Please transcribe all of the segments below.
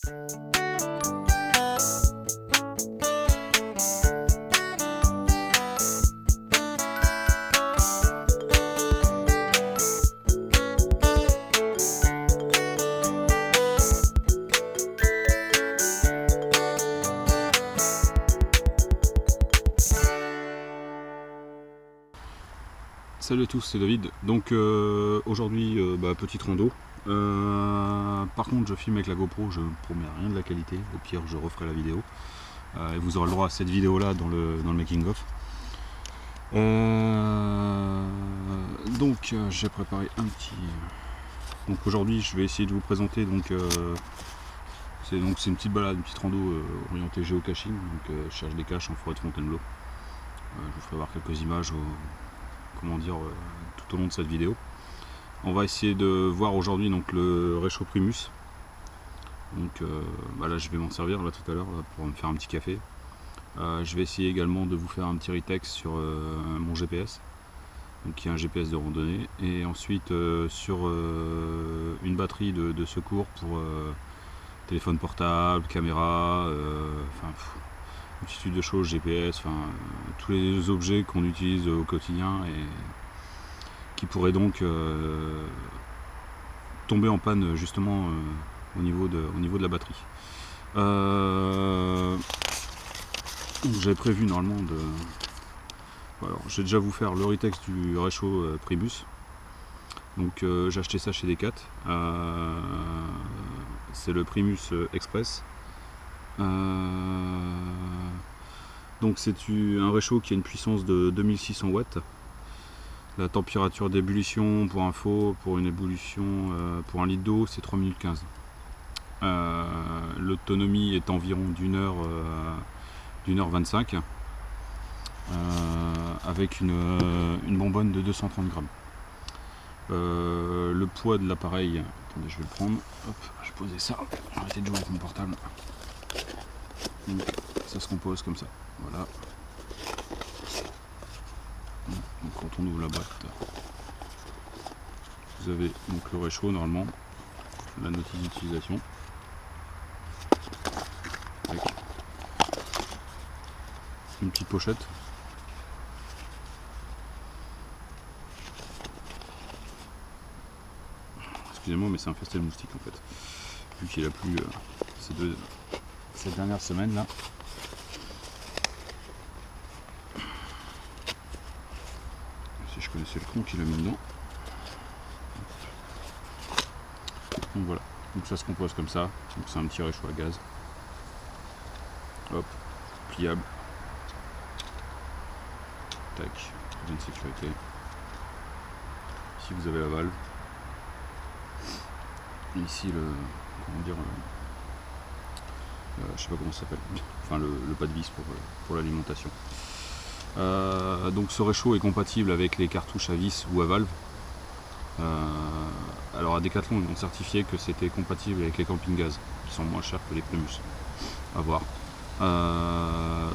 Salut à tous, c'est David. Donc aujourd'hui, petite rando. Par contre, je filme avec la GoPro, je ne promets rien de la qualité. Au pire, je referai la vidéo. Et vous aurez le droit à cette vidéo-là dans le making of. Donc, j'ai préparé un petit. Donc aujourd'hui, je vais essayer de vous présenter. Donc, c'est une petite balade, une petite rando orientée géocaching. Donc, je cherche des caches en forêt de Fontainebleau. Je vous ferai voir quelques images tout au long de cette vidéo. On va essayer de voir aujourd'hui donc le réchaud Primus. Donc là je vais m'en servir là tout à l'heure pour me faire un petit café. Je vais essayer également de vous faire un petit retexte sur mon GPS, donc qui est un GPS de randonnée, et ensuite sur une batterie de secours pour téléphone portable, caméra, multitude de choses, GPS, tous les objets qu'on utilise au quotidien et qui pourraient donc tomber en panne justement au niveau de la batterie. J'avais prévu normalement de... Alors, je vais déjà vous faire le retexte du réchaud Primus. Donc j'ai acheté ça chez Decat. C'est le Primus Express. Donc c'est un réchaud qui a une puissance de 2600 watts. La température d'ébullition, pour info, pour une ébullition pour un litre d'eau, c'est 3 minutes 15. L'autonomie est environ d'une heure 25 avec une bonbonne de 230 grammes. Le poids de l'appareil, attendez, je vais le prendre. Hop, je vais poser ça. Arrêtez de jouer avec mon portable. Donc, ça se compose comme ça. Voilà. Donc, quand on ouvre la boîte, vous avez donc le réchaud normalement, la notice d'utilisation, avec une petite pochette. Excusez-moi, mais c'est infesté de moustiques en fait, vu qu'il a plu cette dernière semaine là. Si je connaissais le con qu'il a mis dedans. Donc voilà, donc ça se compose comme ça. Donc c'est un petit réchaud à gaz. Hop, pliable. Tac, bien de sécurité. Ici vous avez la valve. Et ici je sais pas comment ça s'appelle. Enfin le pas de vis pour l'alimentation. Donc ce réchaud est compatible avec les cartouches à vis ou à valve. Alors à Decathlon ils ont certifié que c'était compatible avec les camping-gaz qui sont moins chers que les Primus. À voir.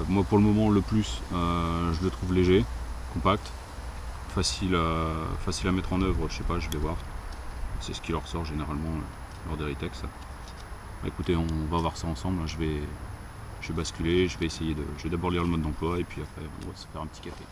Moi pour le moment le plus je le trouve léger, compact, facile à mettre en œuvre, je sais pas, je vais voir. C'est ce qui leur sort généralement lors des retextes. Écoutez, on va voir ça ensemble. Je vais basculer, je vais d'abord lire le mode d'emploi et puis après on va se faire un petit café.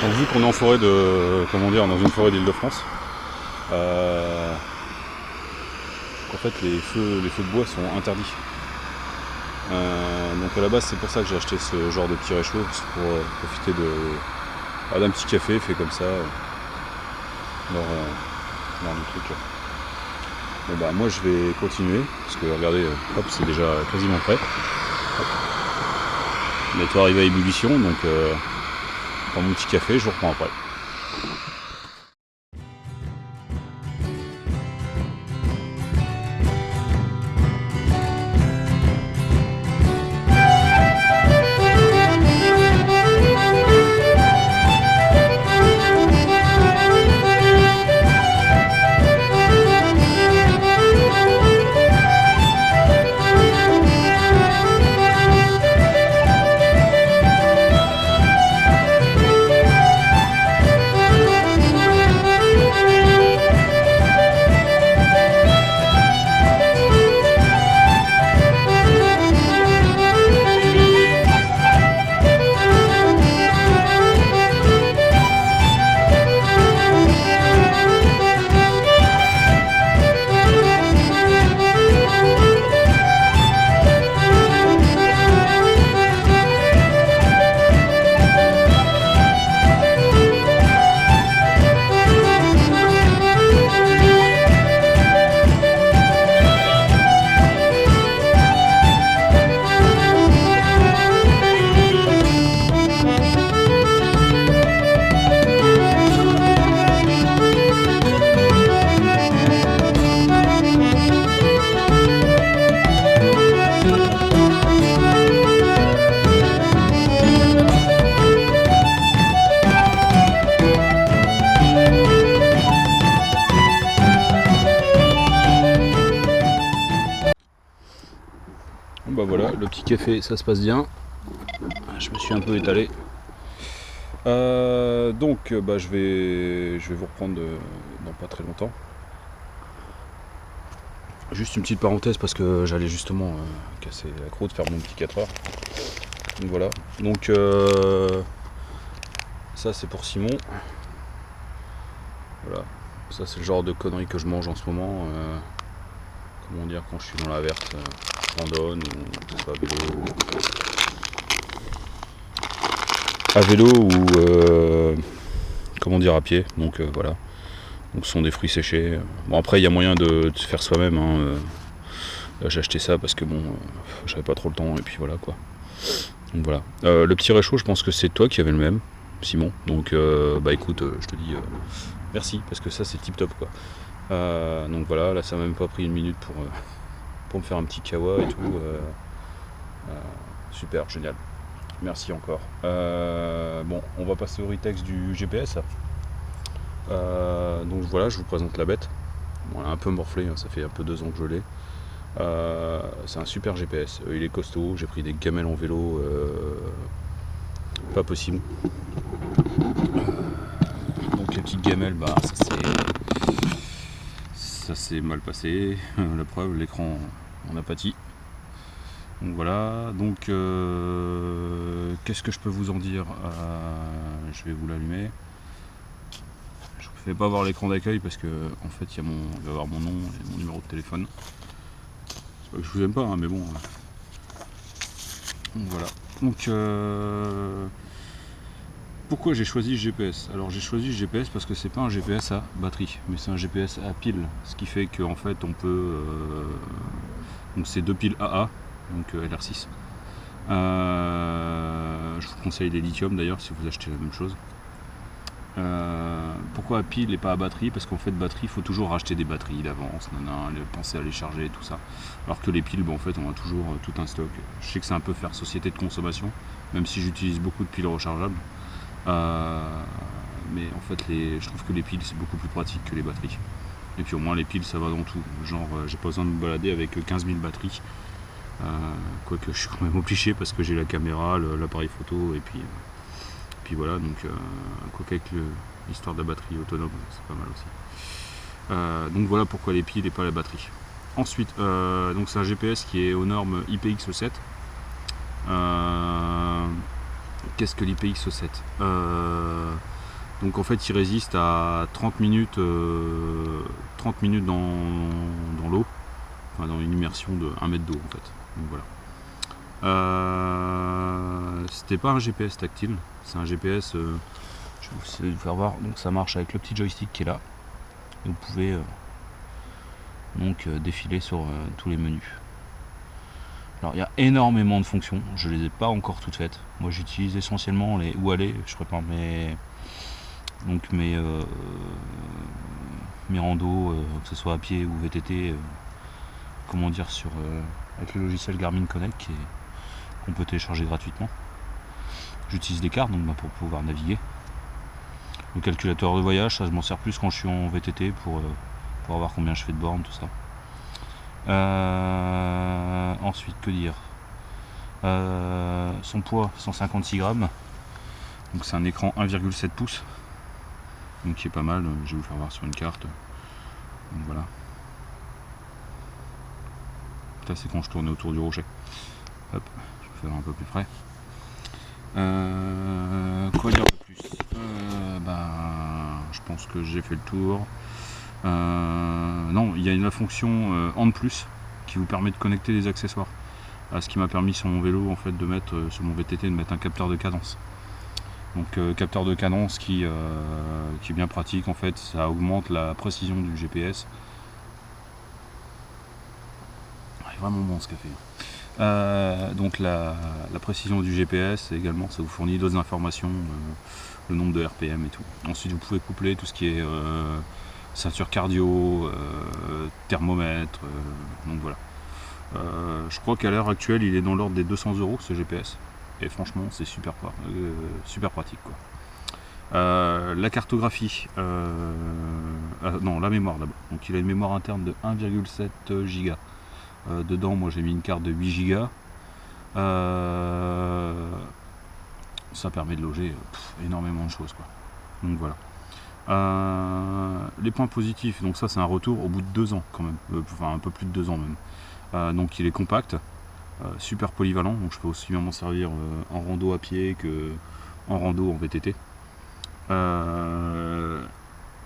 Donc, vu qu'on est en forêt de, comment dire, dans une forêt d'Île-de-France, en fait les feux de bois sont interdits. Donc à la base c'est pour ça que j'ai acheté ce genre de petit réchaud, c'est pour profiter d'un petit café fait comme ça dans le truc. Bon bah moi je vais continuer parce que regardez, hop, c'est déjà quasiment prêt. On est arrivé à ébullition, donc je prends mon petit café, je vous reprends après. Bah voilà, le petit café ça se passe bien. Je me suis un peu étalé. Donc bah, je vais vous reprendre dans pas très longtemps. Juste une petite parenthèse parce que j'allais justement casser la croûte, faire mon petit 4 heures. Donc voilà. Donc ça c'est pour Simon. Voilà. Ça c'est le genre de conneries que je mange en ce moment. Comment dire, quand je suis dans la verte, randonne ou que ce soit à vélo ou comment dire, à pied. Donc voilà. Donc ce sont des fruits séchés. Bon après il y a moyen de se faire soi-même. Hein. J'ai acheté ça parce que bon, j'avais pas trop le temps et puis voilà quoi. Donc voilà. Le petit réchaud, je pense que c'est toi qui avais le même, Simon. Donc bah écoute, je te dis merci parce que ça c'est tip top quoi. Donc voilà, là ça m'a même pas pris une minute pour me faire un petit kawa et tout. Super, génial. Merci encore. Bon, on va passer au retexte du GPS. Donc voilà, je vous présente la bête. Bon, elle est un peu morflée, hein, ça fait un peu 2 ans que je l'ai. C'est un super GPS, il est costaud, j'ai pris des gamelles en vélo, pas possible. Donc les petites gamelles, bah ça s'est mal passé, la preuve, l'écran en apathie. Donc voilà, donc qu'est-ce que je peux vous en dire, je vais vous l'allumer. Je ne vais pas voir l'écran d'accueil parce que en fait il va y avoir mon nom et mon numéro de téléphone. C'est pas que je vous aime pas, hein, mais bon. Donc voilà. Donc pourquoi j'ai choisi le GPS? Alors j'ai choisi le GPS parce que c'est pas un GPS à batterie, mais c'est un GPS à pile. Ce qui fait qu'en fait on peut. Donc c'est 2 piles AA, donc LR6. Je vous conseille les lithium d'ailleurs si vous achetez la même chose. Pourquoi à pile et pas à batterie? Parce qu'en fait batterie il faut toujours racheter des batteries d'avance, penser à les charger et tout ça, alors que les piles en fait on a toujours tout un stock. Je sais que c'est un peu faire société de consommation, même si j'utilise beaucoup de piles rechargeables, mais en fait je trouve que les piles c'est beaucoup plus pratique que les batteries, et puis au moins les piles ça va dans tout, genre j'ai pas besoin de me balader avec 15 000 batteries, quoique je suis quand même obligé parce que j'ai la caméra, l'appareil photo et puis voilà, donc quoique avec l'histoire de la batterie autonome, c'est pas mal aussi. Donc voilà pourquoi les piles et pas la batterie. Ensuite, donc c'est un GPS qui est aux normes IPX7. Qu'est-ce que l'IPX7? Donc en fait il résiste à 30 minutes dans l'eau, enfin, dans une immersion de 1 mètre d'eau en fait. Donc voilà. C'était pas un GPS tactile, c'est un GPS, je vais essayer de vous faire voir. Donc ça marche avec le petit joystick qui est là. Et vous pouvez défiler sur tous les menus. Alors il y a énormément de fonctions, je les ai pas encore toutes faites. Moi j'utilise essentiellement les où aller, je prépare mes randos, que ce soit à pied ou VTT, comment dire, avec le logiciel Garmin Connect qu'on peut télécharger gratuitement. J'utilise des cartes donc, pour pouvoir naviguer. Le calculateur de voyage, ça je m'en sers plus quand je suis en VTT pour voir combien je fais de bornes, tout ça. Ensuite, que dire, son poids 156 grammes, donc c'est un écran 1,7 pouces, donc qui est pas mal. Je vais vous faire voir sur une carte. Donc voilà, ça c'est quand je tournais autour du rocher. Hop, je vais faire un peu plus près. Quoi dire de plus? Je pense que j'ai fait le tour. Non, il y a la fonction en plus qui vous permet de connecter des accessoires. Ce qui m'a permis sur mon vélo en fait de mettre sur mon VTT de mettre un capteur de cadence. Donc capteur de cadence qui est bien pratique en fait, ça augmente la précision du GPS. Il est vraiment bon ce café. Donc la précision du GPS également, ça vous fournit d'autres informations, le nombre de RPM et tout. Ensuite vous pouvez coupler tout ce qui est ceinture cardio, thermomètre, donc voilà. Je crois qu'à l'heure actuelle il est dans l'ordre des 200 € ce GPS, et franchement c'est super pratique quoi. La cartographie, non, la mémoire d'abord. Donc il a une mémoire interne de 1,7 Go. Dedans moi j'ai mis une carte de 8 Go. Ça permet de loger énormément de choses quoi. Donc voilà. Les points positifs, donc ça c'est un retour au bout de 2 ans quand même, enfin un peu plus de 2 ans même. Donc il est compact, super polyvalent, donc je peux aussi bien m'en servir en rando à pied que en rando en VTT.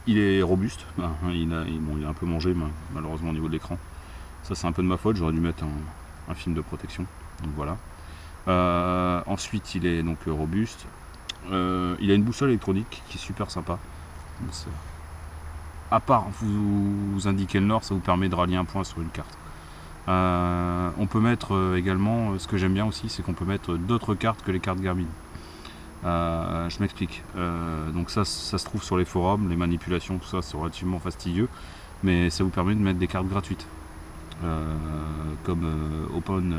Il est robuste, il a un peu mangé malheureusement au niveau de l'écran. Ça c'est un peu de ma faute, j'aurais dû mettre un film de protection. Donc voilà. Ensuite il est donc robuste. Il a une boussole électronique qui est super sympa. À part vous indiquer le nord, ça vous permet de rallier un point sur une carte. On peut mettre également, ce que j'aime bien aussi, c'est qu'on peut mettre d'autres cartes que les cartes Garmin. Je m'explique. Donc ça se trouve sur les forums, les manipulations, tout ça c'est relativement fastidieux, mais ça vous permet de mettre des cartes gratuites. Comme Open,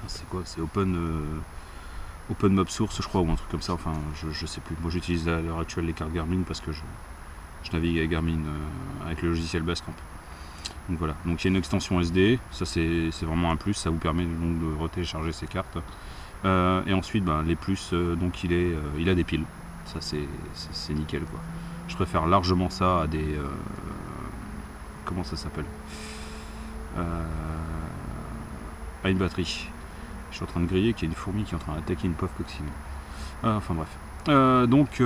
c'est quoi? C'est Open Map Source je crois, ou un truc comme ça, enfin je sais plus. Moi j'utilise à l'heure actuelle les cartes Garmin parce que je navigue avec Garmin avec le logiciel Basecamp. Donc voilà, donc il y a une extension SD, ça c'est vraiment un plus, ça vous permet donc de retélécharger ces cartes. Et ensuite les plus, donc il a des piles, ça c'est nickel quoi. Je préfère largement ça à des comment ça s'appelle, à une batterie. Je suis en train de griller qu'il y a une fourmi qui est en train d'attaquer une pauvre coccinelle. Enfin bref. Donc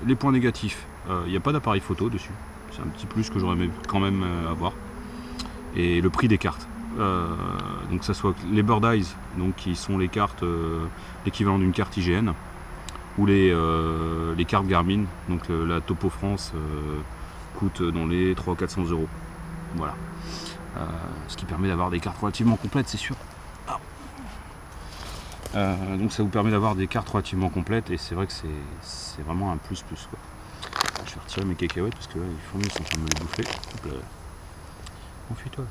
les points négatifs, il n'y a pas d'appareil photo dessus, c'est un petit plus que j'aurais aimé quand même avoir. Et le prix des cartes, donc ça soit les Bird Eyes, donc qui sont les cartes l'équivalent d'une carte IGN, ou les cartes Garmin, donc la Topo France coûte dans les 300-400 €. Voilà. Ce qui permet d'avoir des cartes relativement complètes, c'est sûr. Donc ça vous permet d'avoir des cartes relativement complètes, et c'est vrai que c'est vraiment un plus quoi. Je vais retirer mes cacahuètes parce que là les fourmis sont en train de me les bouffer. Enfuis-toi.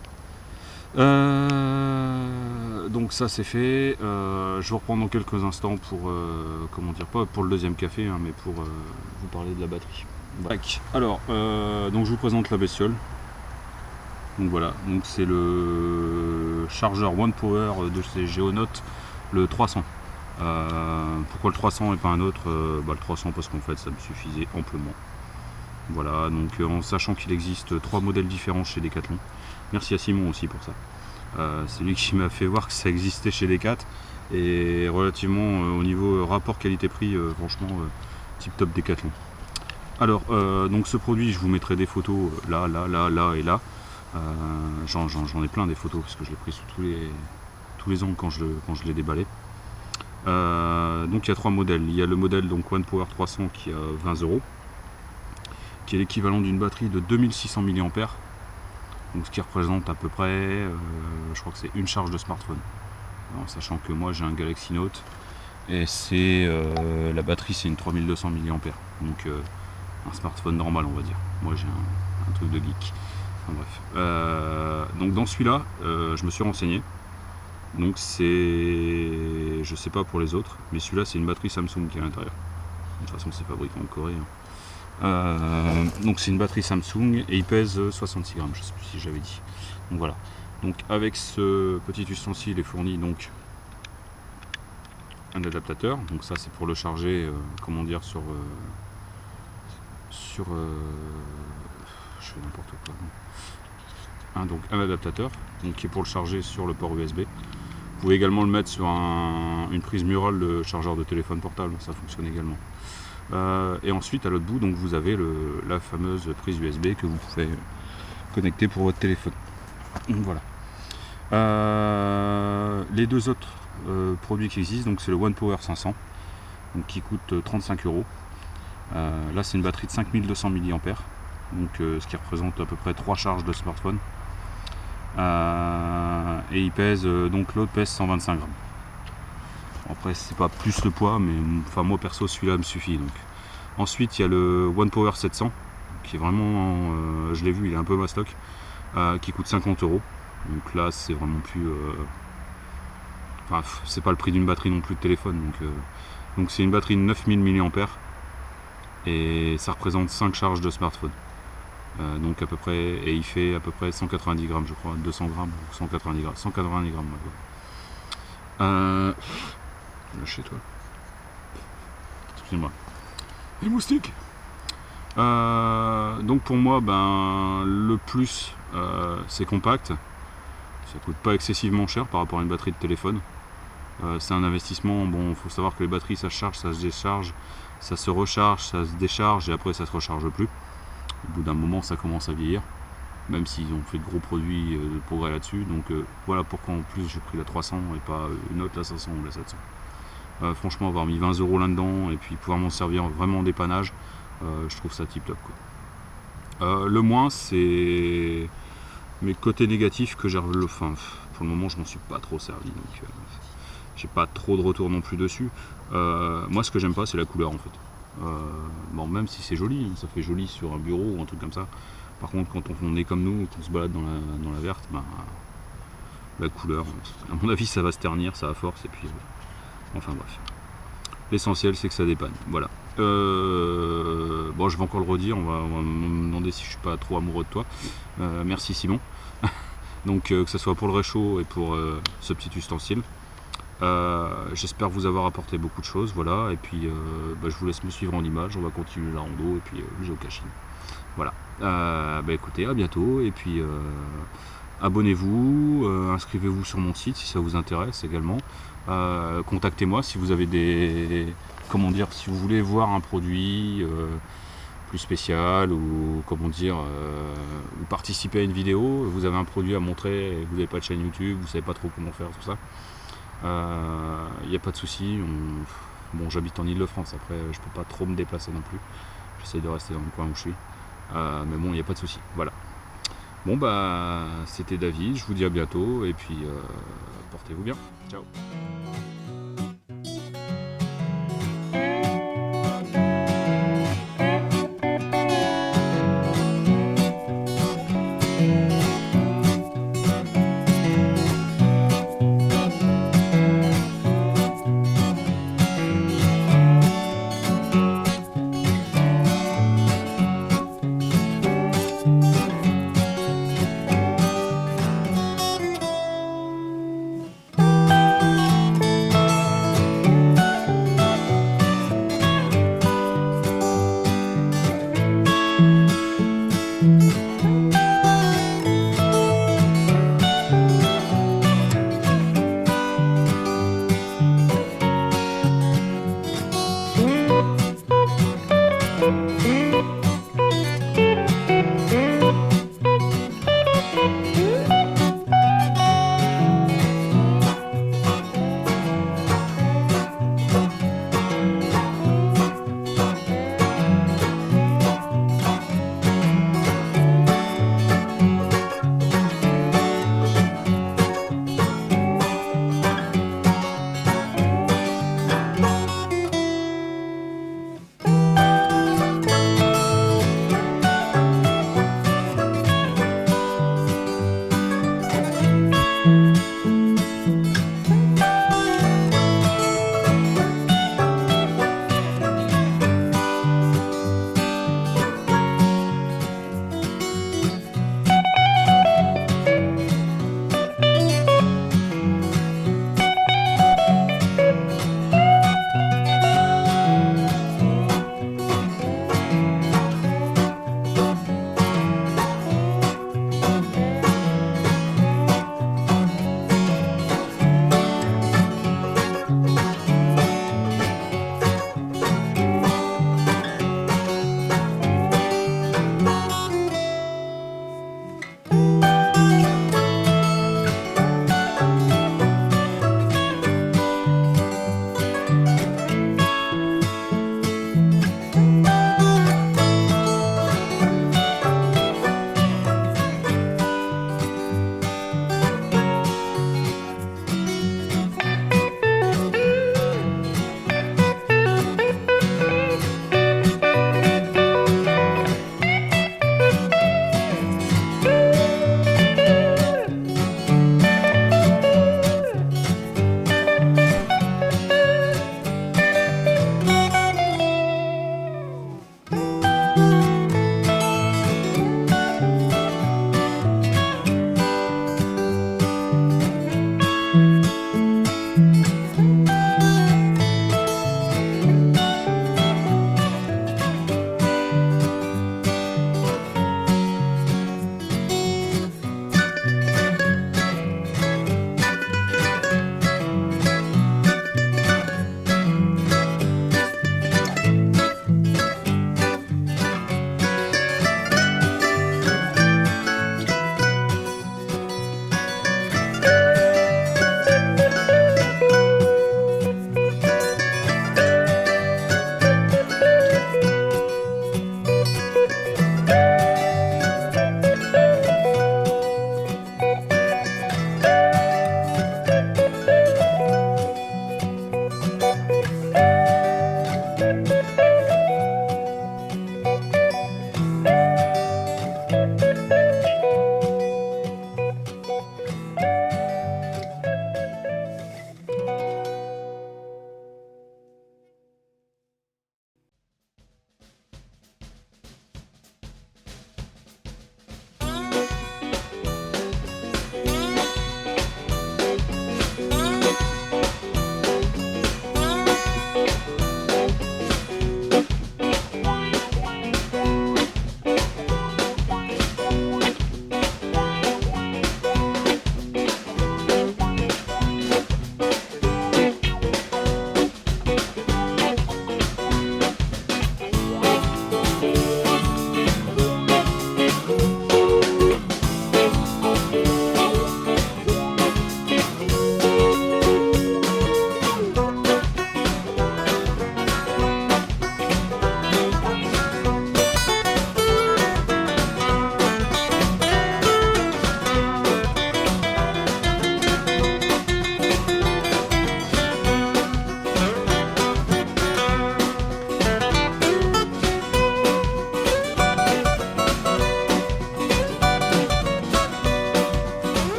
Donc ça c'est fait. Je vous reprends dans quelques instants pour comment dire, pas pour le deuxième café, hein, mais pour vous parler de la batterie. Alors donc je vous présente la bestiole. Donc voilà, donc c'est le chargeur One Power de chez Geonote, le 300. Pourquoi le 300 et pas un autre? Le 300 parce qu'en fait ça me suffisait amplement. Voilà, donc en sachant qu'il existe 3 modèles différents chez Decathlon. Merci à Simon aussi pour ça. C'est lui qui m'a fait voir que ça existait chez Decat. Et relativement au niveau rapport qualité-prix, franchement, tip top Decathlon. Alors, donc ce produit, je vous mettrai des photos là et là. J'en ai plein des photos parce que je l'ai pris sous tous les angles quand je l'ai déballé. Donc il y a 3 modèles. Il y a le modèle donc One Power 300 qui a 20 €, qui est l'équivalent d'une batterie de 2600 mAh. Donc ce qui représente à peu près, je crois que c'est une charge de smartphone. Alors, sachant que moi j'ai un Galaxy Note et c'est la batterie c'est une 3200 mAh. Donc un smartphone normal on va dire. Moi j'ai un truc de geek. Enfin, bref. Donc dans celui-là, je me suis renseigné. Donc c'est, je sais pas pour les autres, mais celui-là c'est une batterie Samsung qui est à l'intérieur. De toute façon c'est fabriqué en Corée. Donc c'est une batterie Samsung et il pèse 66 grammes, je sais plus si j'avais dit. Donc voilà. Donc avec ce petit ustensile est fourni donc un adaptateur. Donc ça c'est pour le charger, comment dire, sur je fais n'importe quoi. Donc un adaptateur donc, qui est pour le charger sur le port USB. Vous pouvez également le mettre sur une prise murale de chargeur de téléphone portable, ça fonctionne également. Et ensuite à l'autre bout donc vous avez la fameuse prise USB que vous pouvez connecter pour votre téléphone. Donc, voilà. Les deux autres produits qui existent, donc c'est le One Power 500 donc, qui coûte 35 €. Là c'est une batterie de 5200 mAh, donc ce qui représente à peu près 3 charges de smartphone. Et il pèse, donc l'autre pèse 125 grammes. Après c'est pas plus le poids, mais enfin moi perso celui-là me suffit. Donc. Ensuite il y a le One Power 700 qui est vraiment, je l'ai vu, il est un peu mastoc, qui coûte 50 €. Donc là c'est vraiment plus, enfin c'est pas le prix d'une batterie non plus de téléphone. Donc c'est une batterie de 9000 mAh et ça représente 5 charges de smartphone. Donc à peu près, et il fait à peu près 190 grammes je crois, 200 grammes ou 190 grammes, 190 grammes. Chez toi. Excusez-moi. Les moustiques. Donc pour moi, ben le plus, c'est compact. Ça coûte pas excessivement cher par rapport à une batterie de téléphone. C'est un investissement. Bon, il faut savoir que les batteries, ça se charge, ça se décharge, ça se recharge, ça se décharge et après ça se recharge plus. Au bout d'un moment, ça commence à vieillir, même s'ils ont fait de gros produits de progrès là-dessus. Donc voilà pourquoi en plus j'ai pris la 300 et pas une autre, la 500 ou la 700. Franchement, avoir mis 20 € là-dedans et puis pouvoir m'en servir vraiment en dépannage, je trouve ça tip top quoi. Le moins, c'est mes côtés négatifs que j'ai relevé. Enfin, pour le moment, je m'en suis pas trop servi, donc j'ai pas trop de retour non plus dessus. Moi, ce que j'aime pas, c'est la couleur en fait. Bon, même si c'est joli, ça fait joli sur un bureau ou un truc comme ça. Par contre, quand on est comme nous, qu'on se balade dans la verte, ben, la couleur, à mon avis, ça va se ternir, ça a force, et puis enfin bref. L'essentiel, c'est que ça dépanne. Voilà. Bon, je vais encore le redire, on va me demander si je suis pas trop amoureux de toi. Merci Simon. Donc que ce soit pour le réchaud et pour ce petit ustensile. J'espère vous avoir apporté beaucoup de choses, voilà, et puis je vous laisse me suivre en image, on va continuer la rando, et puis géocaching. Voilà, écoutez, à bientôt, et puis abonnez-vous, inscrivez-vous sur mon site si ça vous intéresse également, contactez-moi si vous avez comment dire, si vous voulez voir un produit plus spécial, ou comment dire, ou participer à une vidéo, vous avez un produit à montrer, et vous n'avez pas de chaîne YouTube, vous savez pas trop comment faire tout ça. Il n'y a pas de souci. Bon, j'habite en Ile-de-France, après je peux pas trop me déplacer non plus, j'essaie de rester dans le coin où je suis, mais bon, il n'y a pas de souci. Voilà, bon bah c'était David, je vous dis à bientôt et puis portez-vous bien, ciao.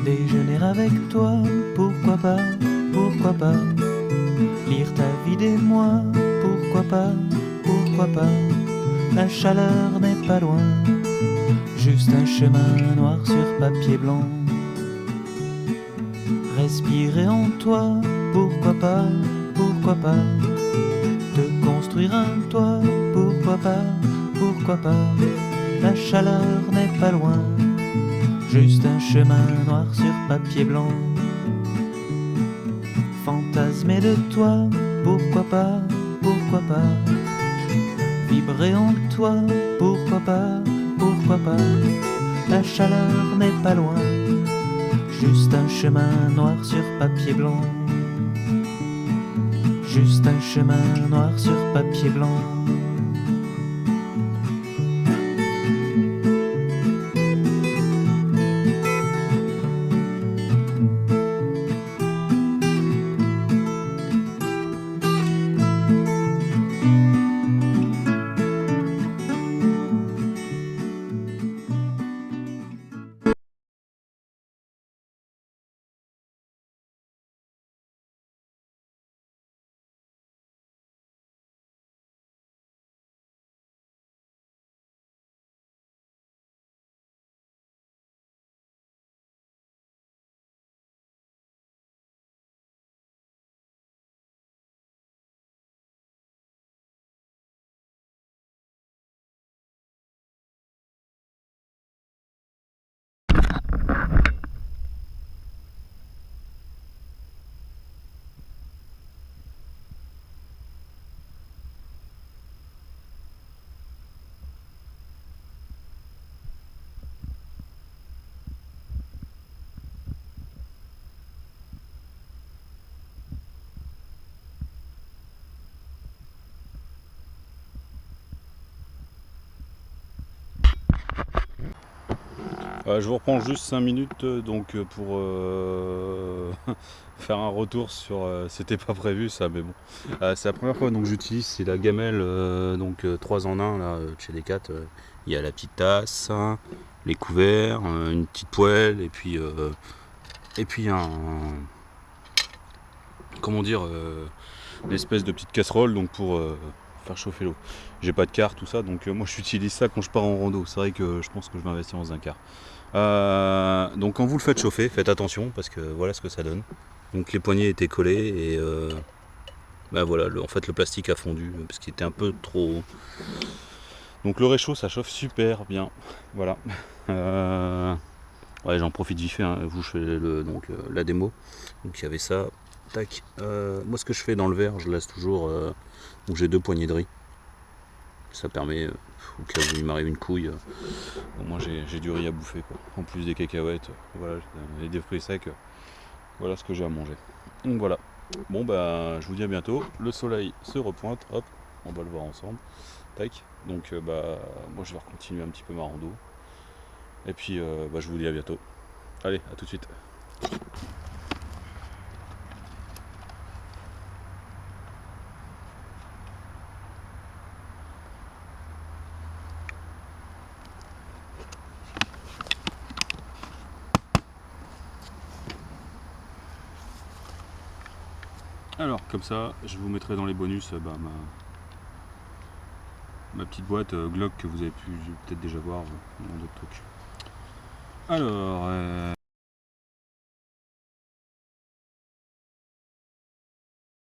Déjeuner avec toi, pourquoi pas, pourquoi pas. Lire ta vie des mois, pourquoi pas, pourquoi pas. La chaleur n'est pas loin, juste un chemin noir sur papier blanc. Respirer en toi, pourquoi pas, pourquoi pas. Te construire un toit, pourquoi pas, pourquoi pas. La chaleur n'est pas loin, juste un chemin noir sur papier blanc. Fantasmer de toi, pourquoi pas, pourquoi pas. Vibrer en toi, pourquoi pas, pourquoi pas. La chaleur n'est pas loin, juste un chemin noir sur papier blanc. Juste un chemin noir sur papier blanc. Je vous reprends juste 5 minutes pour faire un retour sur... c'était pas prévu ça, mais bon. C'est la première fois que j'utilise, c'est la gamelle 3 en 1 là, chez Decat. Il y a la petite tasse, les couverts, une petite poêle et puis un... comment dire, une espèce de petite casserole pour faire chauffer l'eau. J'ai pas de car, tout ça, donc moi j'utilise ça quand je pars en rando. C'est vrai que je pense que je vais investir dans un car. Donc quand vous le faites chauffer, faites attention parce que voilà ce que ça donne. Donc les poignées étaient collées et voilà, en fait le plastique a fondu parce qu'il était un peu trop. Donc le réchaud ça chauffe super bien. Voilà. Ouais, j'en profite vite fait, hein. Je fais la démo. Donc il y avait ça. Tac. Moi ce que je fais dans le verre, je laisse toujours. Donc j'ai 2 poignées de riz. Ça permet, au cas où il m'arrive une couille, au moins j'ai du riz à bouffer, quoi. En plus des cacahuètes, voilà, et des fruits secs, voilà ce que j'ai à manger. Donc voilà. Bon bah je vous dis à bientôt. Le soleil se repointe, hop, on va le voir ensemble. Tac. Donc moi je vais continuer un petit peu ma rando. Et puis je vous dis à bientôt. Allez, à tout de suite. Alors comme ça, je vous mettrai dans les bonus ma petite boîte Glock que vous avez pu peut-être déjà voir dans d'autres trucs. Alors